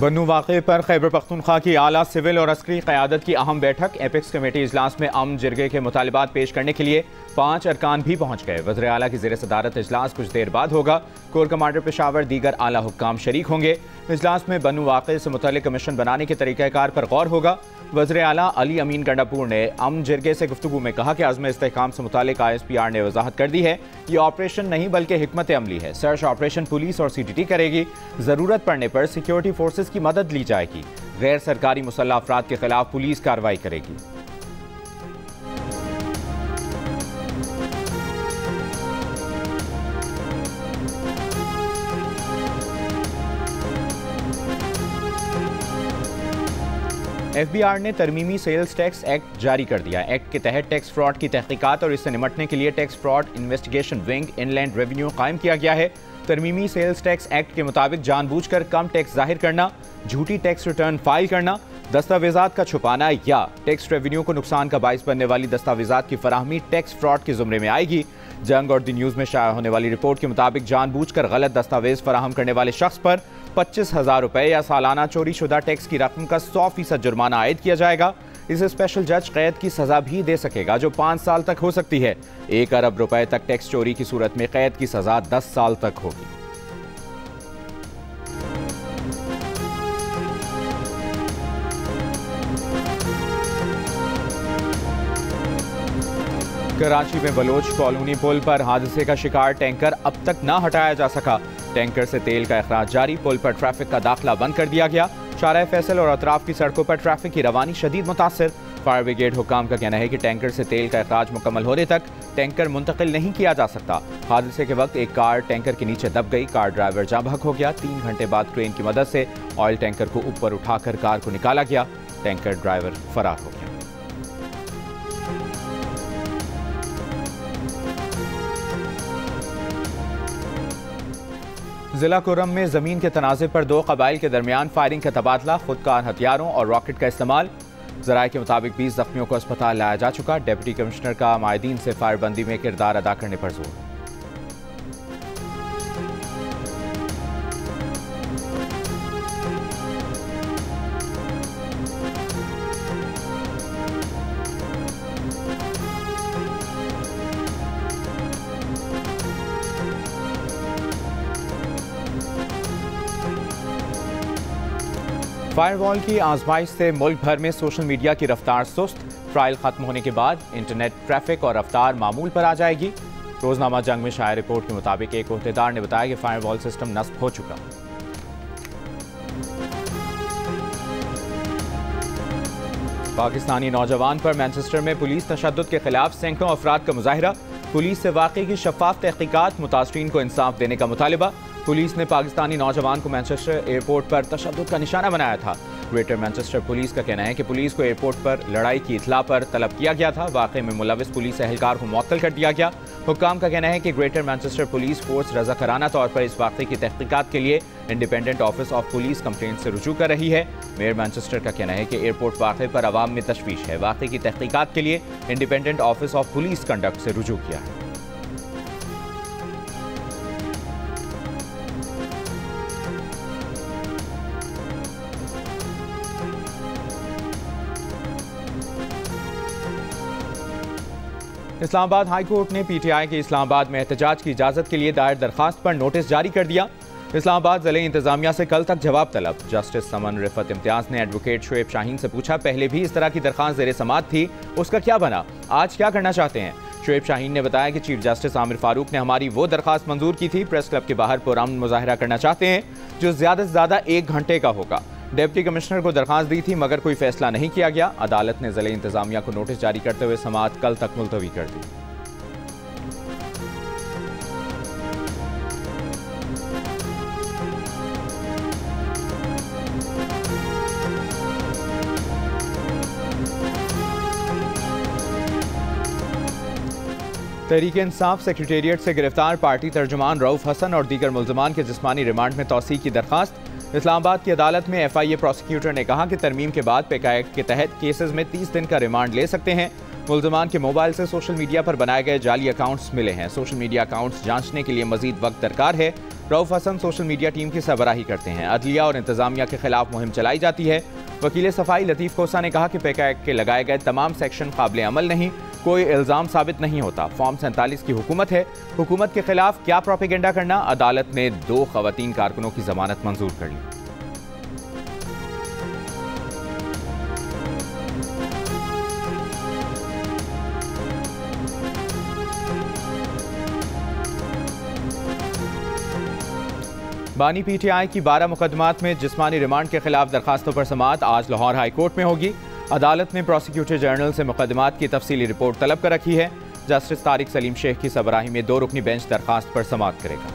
बन्नू वाक़े पर खैबर पख्तूनख्वा की आला सिविल और अस्करी क़यादत की अहम बैठक। एपेक्स कमेटी इजलास में अमन जिरगे के मुतालिबात पेश करने के लिए 5 अरकान भी पहुँच गए। वज़ीर आला की ज़ेर सदारत इजलास कुछ देर बाद होगा। कोर कमांडर पेशावर दीगर आला हुक्काम शरीक होंगे। इजलास में बन्नू वाक़े से मुतल्लिक़ कमीशन बनाने के तरीक़ाकार पर गौर होगा। वज़ीर आला अली अमीन गंडापुर ने अमन जिरगे से गुफ्तगू में कहा कि अज़्म इस्तेहकाम से मुताल्लिक़ ISPR ने वजाहत कर दी है ये ऑपरेशन नहीं बल्कि हिकमत अमली है। सर्च ऑपरेशन पुलिस और CTT करेगी। ज़रूरत पड़ने पर सिक्योरिटी फोर्सेस की मदद ली जाएगी। गैर सरकारी मुसल्लह अफराद के खिलाफ पुलिस कार्रवाई करेगी। FBR ने तरमीमी सेल्स टैक्स एक्ट जारी कर दिया। एक्ट के तहत टैक्स फ्रॉड की तहकीकात और इससे निपटने के लिए tax fraud investigation wing inland revenue कायम किया गया है। तरमीमी सेल्स टैक्स एक्ट के मुताबिक जानबूझकर कम टैक्स जाहिर करना, झूठी टैक्स रिटर्न फाइल करना, दस्तावेजात का छुपाना या टैक्स रेवेन्यू को नुकसान का बाइस बनने वाली दस्तावेजात की फराहमी टैक्स फ्रॉड के जुमरे में आएगी। जंग और द न्यूज़ में शाया होने वाली रिपोर्ट के मुताबिक जानबूझकर गलत दस्तावेज फराहम करने वाले शख्स पर 25,000 रुपये या सालाना चोरी शुदा टैक्स की रकम का 100% जुर्माना आयद किया जाएगा। इसे स्पेशल जज कैद की सजा भी दे सकेगा जो 5 साल तक हो सकती है। 1 अरब रुपए तक टैक्स चोरी की सूरत में कैद की सजा 10 साल तक होगी। कराची में बलोच कॉलोनी पुल पर हादसे का शिकार टैंकर अब तक ना हटाया जा सका। टैंकर से तेल का अखराज जारी। पुल पर ट्रैफिक का दाखिला बंद कर दिया गया। शारा फैसल और अतराफ की सड़कों पर ट्रैफिक की रवानी शदीद मुतासिर। फायर ब्रिगेड हुक्काम का कहना है कि टैंकर से तेल का अखराज मुकम्मल होने तक टैंकर मुंतकिल नहीं किया जा सकता। हादसे के वक्त एक कार टैंकर के नीचे दब गई। कार ड्राइवर जाँ बहक हो गया। 3 घंटे बाद क्रेन की मदद से ऑयल टैंकर को ऊपर उठाकर कार को निकाला गया। टैंकर ड्राइवर फरार हो गया। जिला कुर्रम में जमीन के तनाज़े पर 2 कबाइल के दरमियान फायरिंग का तबादला, खुदकार हथियारों और रॉकेट का इस्तेमाल। ज़राए के मुताबिक 20 जख्मियों को अस्पताल लाया जा चुका। डिप्टी कमिश्नर का माहिदीन से फायरबंदी में किरदार अदा करने पर जोर। फायरवॉल की आजमाइश से मुल्क भर में सोशल मीडिया की रफ्तार सुस्त। ट्रायल खत्म होने के बाद इंटरनेट ट्रैफिक और रफ्तार मामूल पर आ जाएगी। रोजनामा जंग में शाया रिपोर्ट के मुताबिक एक ओहदेदार ने बताया कि फायरवॉल सिस्टम नस्ब हो चुका। पाकिस्तानी नौजवान पर मैनचेस्टर में पुलिस तशद्दुद के खिलाफ सैकड़ों अफराद का मुजाहिरा। पुलिस से वाक़े की शफाफ तहकीकात, मुतासरीन को इंसाफ देने का मुतालिबा। पुलिस ने पाकिस्तानी नौजवान को मैनचेस्टर एयरपोर्ट पर तशद्दुद का निशाना बनाया था। ग्रेटर मैनचेस्टर पुलिस का कहना है कि पुलिस को एयरपोर्ट पर लड़ाई की इतला पर तलब किया गया था। वाक़े में मुलविस पुलिस एहलकार को मुअत्तल कर दिया गया। हुक्काम का कहना है कि ग्रेटर मैनचेस्टर पुलिस फोर्स रज़ाकाराना तौर पर इस वाक़े की तहकीकात के लिए independent office of police complaint से रुजू कर रही है। मेयर मैनचेस्टर का कहना है कि एयरपोर्ट वाक़े पर आवाम में तशवीश है। वाक़े की तहकीकात के लिए independent office of police conduct से रुजू किया है। इस्लामाबाद हाई कोर्ट ने PTI के इस्लामाबाद में एहतजाज की इजाज़त के लिए दायर दरखास्त पर नोटिस जारी कर दिया। इस्लामाबाद ज़िले इंतजामिया से कल तक जवाब तलब। जस्टिस समन रिफत इम्तियाज़ ने एडवोकेट शुएब शाहीन से पूछा, पहले भी इस तरह की दरखास्त ज़ेरे समात थी, उसका क्या बना, आज क्या करना चाहते हैं? शुएब शाहीन ने बताया कि चीफ जस्टिस आमिर फारूक ने हमारी वो दरखास्त मंजूर की थी। प्रेस क्लब के बाहर पुरअमन मुजाहिरा करना चाहते हैं जो ज़्यादा से ज़्यादा 1 घंटे का होगा। डिप्टी कमिश्नर को दरखास्त दी थी मगर कोई फैसला नहीं किया गया। अदालत ने ज़िले इंतजामिया को नोटिस जारी करते हुए समाअत कल तक मुलतवी कर दी। तहरीक इंसाफ सेक्रेटेरिएट से गिरफ्तार पार्टी तर्जुमान रऊफ हसन और दीगर मुल्ज़मान के जिस्मानी रिमांड में तौसीह की दरखास्त। इस्लामाबाद की अदालत में FIA प्रोसिक्यूटर ने कहा कि तरमीम के बाद पेका एक्ट के तहत केसेस में 30 दिन का रिमांड ले सकते हैं। मुल्ज़मान के मोबाइल से सोशल मीडिया पर बनाए गए जाली अकाउंट्स मिले हैं। सोशल मीडिया अकाउंट्स जांचने के लिए मजीद वक्त दरकार है। Rauf Hasan social media team की सरबराही करते हैं। अदलिया और इंतजामिया के खिलाफ मुहिम चलाई जाती है। वकील सफाई लतीफ़ कोसा ने कहा कि पेका एक्ट के लगाए गए तमाम सेक्शन काबिल अमल नहीं, कोई इल्ज़ाम साबित नहीं होता। फॉर्म 47 की हुकूमत है, हुकूमत के खिलाफ क्या प्रोपेगेंडा करना। अदालत ने 2 खवातीन कारकुनों की जमानत मंजूर कर ली। बानी पीटीआई की 12 मुकदमात में जिस्मानी रिमांड के खिलाफ दरखास्तों पर समाअत आज लाहौर हाई कोर्ट में होगी। अदालत ने प्रोसिक्यूटर जनरल से मुकदमात की तफसीली रिपोर्ट तलब कर रखी है। जस्टिस तारिक सलीम शेख की सरबराही में 2 रुकनी बेंच दरखास्त पर समाअत करेगा।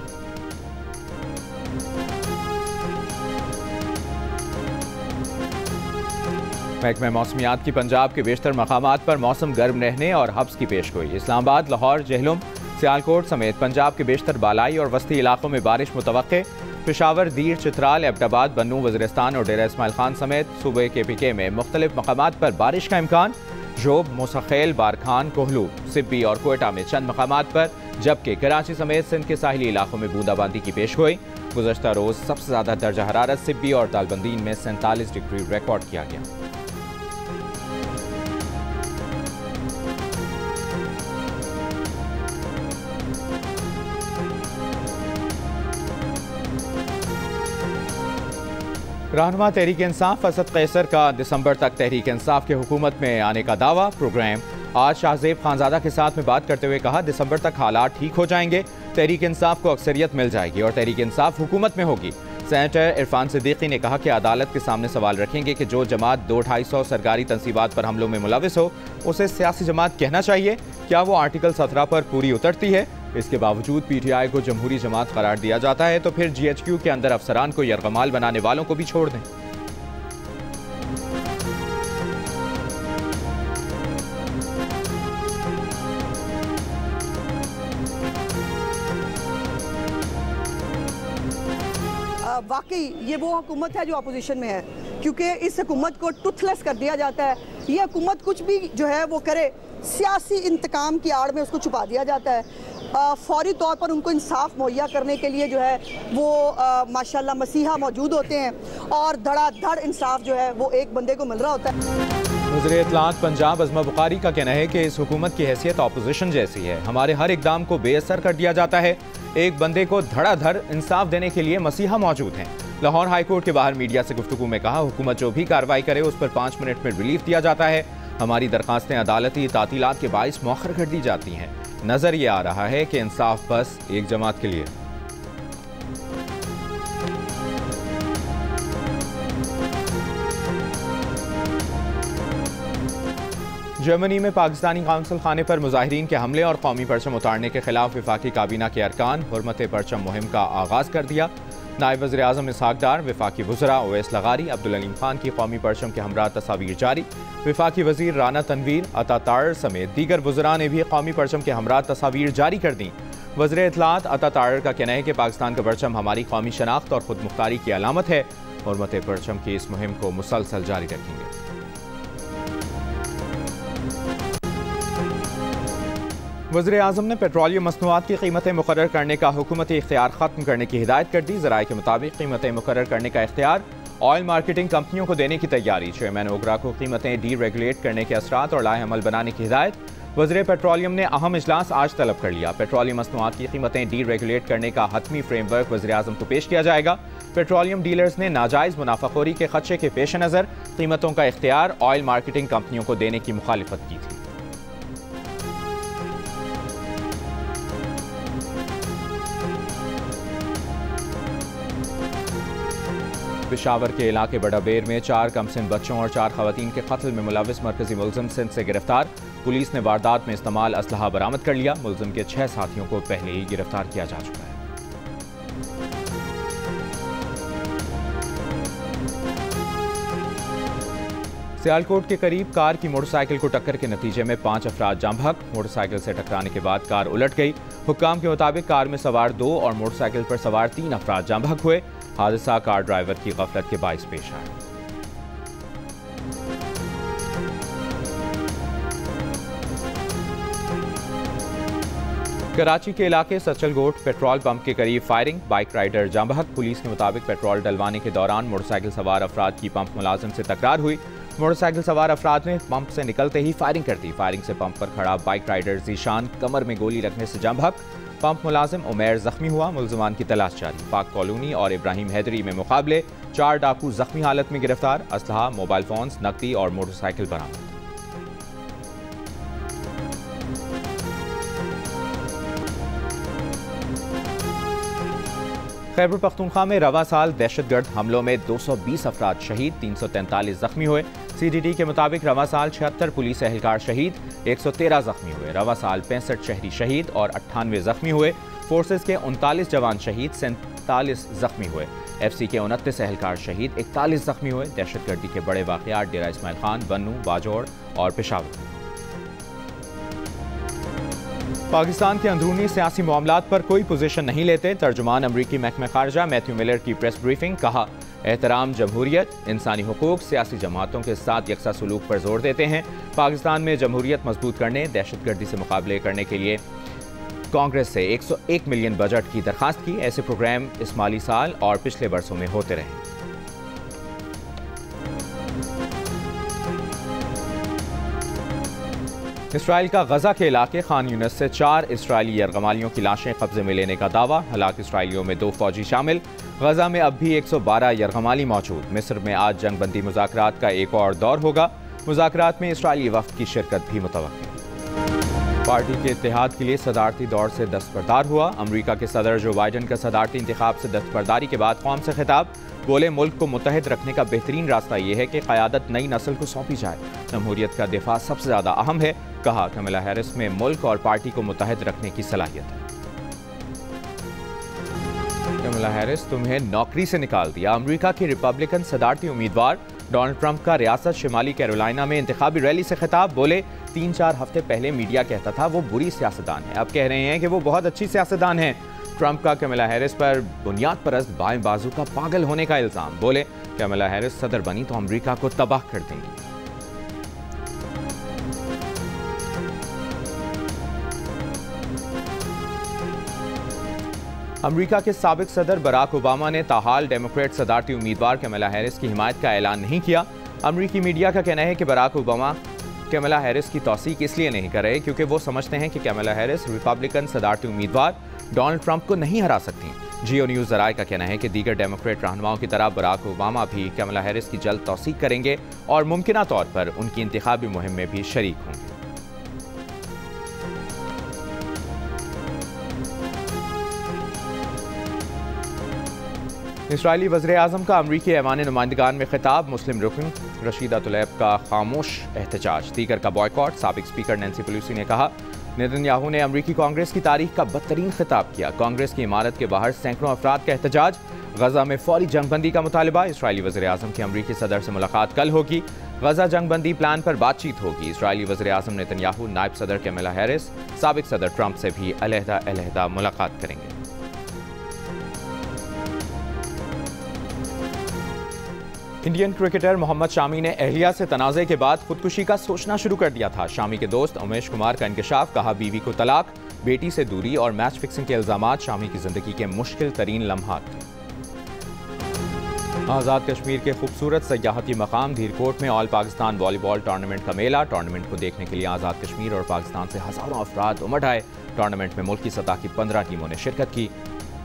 महकमा मौसमियात की पंजाब के बेशतर मकामात पर मौसम गर्म रहने और हब्स की पेशगोई। इस्लामाबाद, लाहौर, जेहलुम, सियालकोट समेत पंजाब के बेशतर बालाई और वस्ती इलाकों में बारिश मुतवक्के। पेशावर, दीर, चित्राल, एबटाबाद, बन्नू, वज़ीरिस्तान और डेरा इस्माइल खान समेत सूबे के पीके में मुख्तलिफ मकामात पर बारिश का इम्कान। जोब, मुसखेल, बारखान, कोहलू, सिब्बी और कोयटा में चंद मकामात पर, जबकि कराची समेत सिंध के साहिली इलाकों में बूंदाबांदी की पेशगोई। गुज़श्ता रोज़ सबसे ज़्यादा दर्जा हरारत सिब्बी और दालबंदीन में 47 डिग्री रिकॉर्ड किया गया। रहनुमा तहरीक इंसाफ असद कैसर का दिसंबर तक तहरीक इंसाफ के हुकूमत में आने का दावा। प्रोग्राम आज शाहजेब खानजादा के साथ में बात करते हुए कहा, दिसंबर तक हालात ठीक हो जाएंगे, तहरीक इंसाफ को अक्सरियत मिल जाएगी और तहरीक इंसाफ हुकूमत में होगी। सेनेटर इरफान सिद्दीकी ने कहा कि अदालत के सामने सवाल रखेंगे कि जो जमात 2-250 सरकारी तनसीबात पर हमलों में मुलविस हो उसे सियासी जमात कहना चाहिए। क्या वो आर्टिकल 17 पर पूरी उतरती है? इसके बावजूद पीटीआई को जमहूरी जमात करार दिया जाता है तो फिर जीएचक्यू के अंदर अफसरान को यरगमाल बनाने वालों को भी छोड़ दें। वाकई ये वो हुकूमत है जो अपोजिशन में है, क्योंकि इस हुकूमत को टूथलेस कर दिया जाता है। ये हुकूमत कुछ भी जो है वो करे, सियासी इंतकाम की आड़ में उसको छुपा दिया जाता है। फौरी तौर पर उनको इंसाफ मुहैया करने के लिए जो है वो माशाल्लाह मसीहा मौजूद होते हैं और धड़ाधड़ इंसाफ जो है वो एक बंदे को मिल रहा होता है। वज़ीर इत्तलात पंजाब अज़मा बुखारी का कहना है कि इस हुकूमत की हैसियत अपोजिशन जैसी है, हमारे हर इकदाम को बेअसर कर दिया जाता है। एक बंदे को धड़ाधड़ इंसाफ देने के लिए मसीहा मौजूद हैं। लाहौर हाई कोर्ट के बाहर मीडिया से गुफ्तगू में कहा, हुकूमत जो भी कार्रवाई करे उस पर 5 मिनट में रिलीफ दिया जाता है। हमारी दरखास्तें अदालती तातीलात के बाइस मौखर कर दी जाती हैं। नजर ये आ रहा है कि इंसाफ बस एक जमात के लिए। जर्मनी में पाकिस्तानी काउंसिल खाने पर मुजाहिरीन के हमले और कौमी परचम उतारने के खिलाफ वफाकी काबीना के अरकान हुर्मत परचम मुहिम का आगाज कर दिया। नायब वज़ीर आज़म इसहाक डार, वफाकी वज़रा ओवैस लगारी, अब्दुल अलीम खान की कौमी परचम के हमरा तस्वीर जारी। वफाकी वज़ीर राना तनवीर, अता तार समेत दीगर वज़रा ने भी कौमी परचम के हमरा तस्वीर जारी कर दी। वज़ीर इत्तलात अता तार का कहना है कि पाकिस्तान का परचम हमारी कौमी शनाख्त और खुद मुख्तारी की अलामत है। हुर्मत परचम की इस मुहिम को मुसलसल जारी रखेंगे। वज़ीर आज़म ने पेट्रोलियम मसनूआत की कीमतें मुकर्रर करने का हुकूमती इख्तियार ख़त्म करने की हिदायत कर दी। ज़राए के मुताबिक कीमतें मुकर्रर करने का इख्तियार ऑयल मार्केटिंग कंपनियों को देने की तैयारी। चेयरमैन ओगरा को कीमतें डी रेगुलेट करने के असरात और लाए अमल बनाने की हिदायत। वज़ीर पेट्रोलियम ने अहम इजलास आज तलब कर लिया। पेट्रोलियम मसनूआत की कीमतें डी रेगुलेट करने का हतमी फ्रेमवर्क वज़ीर आज़म को पेश किया जाएगा। पेट्रोलियम डीलर्स ने नाजायज़ मुनाफाखोरी के खदशे के पेश नज़र कीमतों का इख्तियार ऑयल मार्केटिंग कंपनियों को देने की मुखालिफत की थी। पेशावर के इलाके बड़ाबेर में 4 कमसिन बच्चों और 4 खवातीन के कत्ल में मुलविस मरकजी मुलजिम सिंध से गिरफ्तार। पुलिस ने वारदात में इस्तेमाल असलहा बरामद कर लिया। मुलजिम के 6 साथियों को पहले ही गिरफ्तार किया जा चुका है। सियालकोट के करीब कार की मोटरसाइकिल को टक्कर के नतीजे में 5 अफराद जाम बहक। मोटरसाइकिल से टकराने के बाद कार उलट गई। हुक्काम के मुताबिक कार में सवार 2 और मोटरसाइकिल पर सवार 3 अफराद जाम बहक हुए। हादसा कार ड्राइवर की गफलत के बाइस पेश आया। कराची के इलाके सचलगोट पेट्रोल पंप के करीब फायरिंग, बाइक राइडर जाम बहक। पुलिस के मुताबिक पेट्रोल डलवाने के दौरान मोटरसाइकिल सवार अफराद की पंप मुलाजिम से तकरार हुई। मोटरसाइकिल सवार अफराद ने पंप से निकलते ही फायरिंग कर दी। फायरिंग से पंप पर खड़ा बाइक राइडर जीशान कमर में गोली लगने से जाम बहक। पंप मुलाजिम उमैर जख्मी हुआ। मुलजमान की तलाश जारी। पाक कॉलोनी और इब्राहिम हैदरी में मुकाबले, 4 डाकू जख्मी हालत में गिरफ्तार। असलहा, मोबाइल फोन्स, नकदी और मोटरसाइकिल बरामद। खैबर पख्तूनख्वा में रवा साल दहशतगर्द हमलों में 220 अफराद शहीद, 343 जख्मी हुए। CDD के मुताबिक रवा साल 76 पुलिस एहलकार शहीद, 113 जख्मी हुए। रवा साल 65 शहरी शहीद और 98 जख्मी हुए। फोर्सेस के 39 जवान शहीद, 47 जख्मी हुए। FC के 29 एहलकार शहीद, 41 जख्मी हुए। दहशतगर्दी के बड़े वाक़यात डेरा इस्माइल खान, बन्नू, बाजौड़ और पेशावर। पाकिस्तान के अंदरूनी सियासी मामलात पर कोई पोजीशन नहीं लेते। तर्जुमान अमरीकी महकमा खारजा मैथ्यू मिलर की प्रेस ब्रीफिंग। कहा, एहतराम, जमहूरियत, इंसानी हुकूक, सियासी जमातों के साथ यकसा सलूक पर जोर देते हैं। पाकिस्तान में जमहूरियत मजबूत करने, दहशतगर्दी से मुकाबले करने के लिए कांग्रेस से 101 मिलियन बजट की दरखास्त की। ऐसे प्रोग्राम इस माली साल और पिछले बरसों में होते रहे। इसराइल का गजा के इलाके खान यूनिस से 4 इसराइली यरगमालियों की लाशें कब्जे में लेने का दावा। हलाक इसराइलियों में 2 फौजी शामिल। गजा में अब भी 112 यरगमाली मौजूद। मिस्र में आज जंगबंदी मुज़ाकरात का एक और दौर होगा। मुज़ाकरात में इसराइली वफ़द की शिरकत भी मुतवक्किल। पार्टी के इत्तेहाद के लिए सदारती दौर से दस्तबरदार हुआ। अमरीका के सदर जो बाइडन का सदारती इंतखाब से दस्तबरदारी के बाद कौम से खिताब। बोले, मुल्क को मुत्तहिद रखने का बेहतरीन रास्ता यह है कि क़यादत नई नस्ल को सौंपी जाए। जमहूरियत का दिफा सबसे ज़्यादा अहम है। कहा, कमला हैरिस में मुल्क और पार्टी को मुत्तहिद रखने की सलाहियत है। कमला हैरिस, तुम्हें नौकरी से निकाल दिया। अमरीका की रिपब्लिकन सदारती उम्मीदवार डोनाल्ड ट्रंप का रियासत शिमाली कैरोलिना में इंतखाबी रैली से खिताब। बोले, 3-4 हफ्ते पहले मीडिया कहता था वो बुरी सियासतदान है, अब कह रहे हैं कि वो बहुत अच्छी सियासतदान है। ट्रंप का कमला हैरिस पर बुनियाद परस्त बाएं बाजू का पागल होने का इल्जाम। बोले, कमला हैरिस सदर बनी तो अमरीका को तबाह कर देंगी। अमरीका के साबिक सदर बराक ओबामा ने ताहाल डेमोक्रेट सदारती उम्मीदवार कमला हैरिस की हिमायत का ऐलान नहीं किया। अमरीकी मीडिया का कहना है कि बराक ओबामा कमला हैरिस की तौसीक इसलिए नहीं कर रहे क्योंकि वो समझते हैं कि कमला हैरिस रिपब्लिकन सदारती उम्मीदवार डोनाल्ड ट्रंप को नहीं हरा सकती। जियो न्यूज़ ज़राए का कहना है कि दीगर डेमोक्रेट रहनुमाओं की तरह बराक ओबामा भी कमला हैरिस की जल्द तौसीक करेंगे और मुमकिना तौर पर उनकी इंतखाबी मुहिम में भी शरीक होंगे। इसराइली वज़ीर-ए-आज़म का अमरीकी ऐवान नुमाइंदगान में खिताब। मुस्लिम रुकन रशीदा तुलैब का खामोश एहतजाज, दीगर का बॉयकॉट। साबिक स्पीकर नैन्सी पेलोसी ने कहा, नेतन्याहू ने अमरीकी कांग्रेस की तारीख का बदतरीन खिताब किया। कांग्रेस की इमारत के बाहर सैकड़ों अफराद का एहतजाज। गजा में फौरी जंगबंदी का मुतालबा। इसराइली वज़ीर-ए-आज़म की अमरीकी सदर से मुलाकात कल होगी। गजा जंगबंदी प्लान पर बातचीत होगी। इसराइली वज़ीर-ए-आज़म नेतन्याहू नायब सदर कमला हैरिस साबिक सदर ट्रंप से भी अलहदा मुलाकात करेंगे। इंडियन क्रिकेटर मोहम्मद शामी ने अहलिया से तनाज़े के बाद खुदकुशी का सोचना शुरू कर दिया था। शामी के दोस्त उमेश कुमार का इंकशाफ। कहा, बीवी को तलाक, बेटी से दूरी और मैच फिक्सिंग के इल्जामात शामी की जिंदगी के मुश्किल तरीन लम्हात थे। आज़ाद कश्मीर के खूबसूरत सयाहती मकाम धीरकोट में ऑल पाकिस्तान वॉलीबॉल टूर्नामेंट का मेला। टूर्नामेंट को देखने के लिए आज़ाद कश्मीर और पाकिस्तान से हज़ारों अफराद उमड़ आए। टूर्नामेंट में मुल्की सतह की 15 टीमों ने शिरकत की।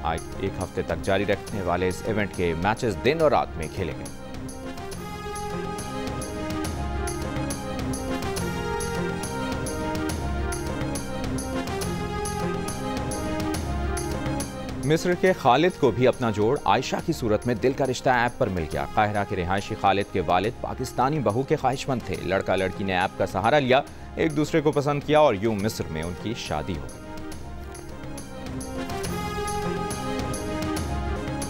आज 1 हफ्ते तक जारी रखने वाले इस इवेंट के मैचेस दिन और रात में खेले गए। मिस्र के खालिद को भी अपना जोड़ आयशा की सूरत में दिल का रिश्ता ऐप पर मिल गया। काहिरा के रिहायशी खालिद के वालिद पाकिस्तानी बहू के ख्वाहिशमंद थे। लड़का लड़की ने ऐप का सहारा लिया, एक दूसरे को पसंद किया और यूं मिस्र में उनकी शादी हो गई।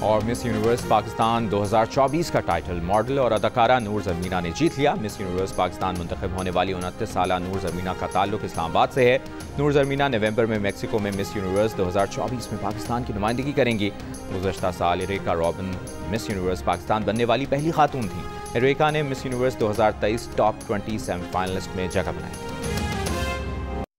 और मिस यूनिवर्स पाकिस्तान 2024 का टाइटल मॉडल और अदाकारा नूर ज़मीना ने जीत लिया। मिस यूनिवर्स पाकिस्तान मुंतखब होने वाली 29 साला नूर ज़मीना का ताल्लुक इस्लामाबाद से है। नूर ज़मीना नवंबर में मेक्सिको में मिस यूनिवर्स 2024 में पाकिस्तान की नुमाइंदगी करेंगी। गुज़श्ता साल इरेका रॉबिन मिस यूनिवर्स पाकिस्तान बनने वाली पहली खातून थी। इरेका ने मिस यूनिवर्स 2023 टॉप 20 सेमीफाइनलिस्ट में जगह बनाई।